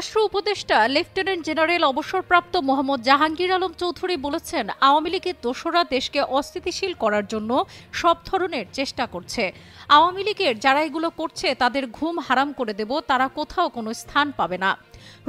স্বরাষ্ট্র উপদেষ্টা lieutenant general অবসরপ্রাপ্ত মোহাম্মদ জাহাঙ্গীর আলম চৌধুরী বলেছেন, আওয়ামী লীগের দোসররা দেশকে অস্থিতিশীল করার জন্য সব ধরনের চেষ্টা করছে। আওয়ামী লীগের যারা এগুলো করছে তাদের ঘুম হারাম করে দেব, তারা কোথাও কোনো স্থান পাবে না।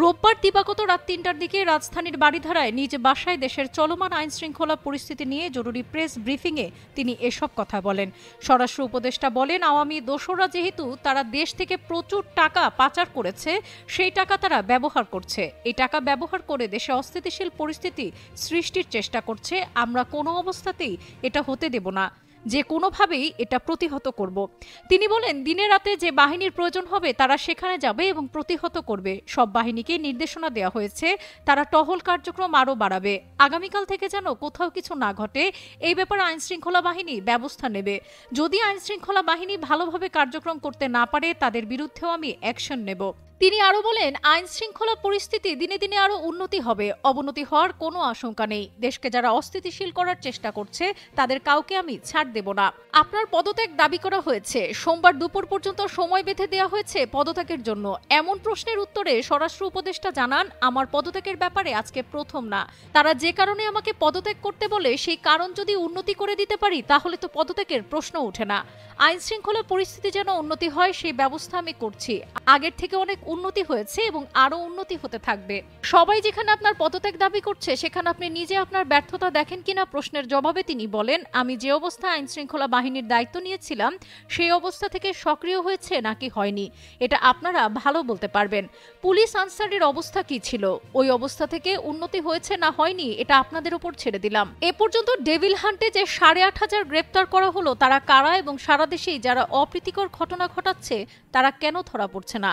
রোববার দিবাগত রাত ৩টার দিকে রাজধানীর বারিধারায় নিজ বাসায় দেশের চলমান আইন শৃঙ্খলা পরিস্থিতি নিয়ে জরুরি প্রেস ব্রিফিংয়ে তিনি এসব কথা বলেন। স্বরাষ্ট্র উপদেষ্টা বলেন, আওয়ামী দোসররা যেহেতু তারা দেশ থেকে প্রচুর টাকা পাচার করেছে, সেই টাকা তারা ব্যবহার করছে। এই টাকা ব্যবহার করে দেশে অস্থিতিশীল পরিস্থিতি সৃষ্টির চেষ্টা করছে। আমরা কোনো অবস্থাতেই এটা হতে দেব না, যে কোনোভাবেই এটা প্রতিহত করব। তিনি বলেন, দিনে রাতে যে বাহিনীর প্রয়োজন হবে তারা সেখানে যাবে এবং প্রতিহত করবে। সব বাহিনীকে নির্দেশনা দেওয়া হয়েছে, তারা টহল কার্যক্রম আরও বাড়াবে। আগামীকাল থেকে যেন কোথাও কিছু না ঘটে এই ব্যাপারে আইন শৃঙ্খলা বাহিনী ব্যবস্থা নেবে। যদি আইন শৃঙ্খলা বাহিনী ভালোভাবে কার্যক্রম করতে না পারে তাদের বিরুদ্ধেও আমি অ্যাকশন নেব। তিনি আরো বলেন, আইন শৃঙ্খলা পরিস্থিতি দিনে দিনে আরো উন্নতি হবে, অবনতি হওয়ার কোনো আশঙ্কা নেই। দেশকে যারা অস্থিতিশীল করার চেষ্টা করছে তাদের কাউকে আমি ছাড় দেব না। আপনার পদত্যাগ দাবি করা হয়েছে, সোমবার দুপুর পর্যন্ত সময় বেঁধে দেওয়া হয়েছে পদত্যাগের জন্য। এমন প্রশ্নের উত্তরে স্বরাষ্ট্র উপদেষ্টা জানান, আমার পদত্যাগের ব্যাপারে আজকে প্রথম না। তারা যে কারণে আমাকে পদত্যাগ করতে বলে সেই কারণ যদি উন্নতি করে দিতে পারি তাহলে তো পদত্যাগের প্রশ্ন ওঠে না। আইন শৃঙ্খলা পরিস্থিতি যেন উন্নতি হয় সেই ব্যবস্থা আমি করছি। আগের থেকে অনেক উন্নতি হয়েছে এবং আরো উন্নতি হতে থাকবে। সবাই যেখানে আপনার পদত্যাগ দাবি করছে সেখানে আপনি নিজে আপনার ব্যর্থতা দেখেন কিনা প্রশ্নের জবাবে তিনি বলেন, আমি যে অবস্থায় আইন শৃঙ্খলা বাহিনীর দায়িত্ব নিয়েছিলাম সেই অবস্থা থেকে সক্রিয় হয়েছে নাকি হয়নি এটা আপনারা ভালো বলতে পারবেন। পুলিশ আনসারের অবস্থা কি ছিল, ওই অবস্থা থেকে উন্নতি হয়েছে না হয়নি এটা আপনাদের উপর ছেড়ে দিলাম। এ পর্যন্ত ডেভিল হান্টে যে 8,500 গ্রেপ্তার করা হলো তারা কারা এবং সারা দেশেই যারা অপ্রীতিকর ঘটনা ঘটাচ্ছে তারা কেন ধরা পড়ছে না?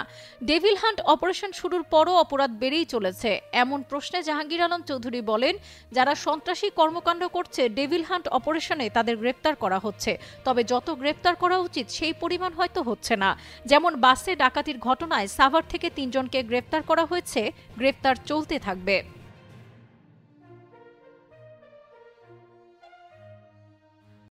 ডেভিল হান্ট অপারেশন শুরুর পরও অপরাধ বেড়েই চলেছে। এমন প্রশ্নে জাহাঙ্গীর আলম চৌধুরী বলেন, যারা সন্ত্রাসী কর্মকাণ্ড করছে ডেভিল হান্ট অপারেশনে তাদের গ্রেপ্তার করা হচ্ছে, তবে যত গ্রেপ্তার করা উচিত সেই পরিমাণ হয়তো হচ্ছে না। যেমন বাসে ডাকাতির ঘটনায় সাভার থেকে 3 জনকে গ্রেপ্তার করা হয়েছে, গ্রেপ্তার চলতে থাকবে।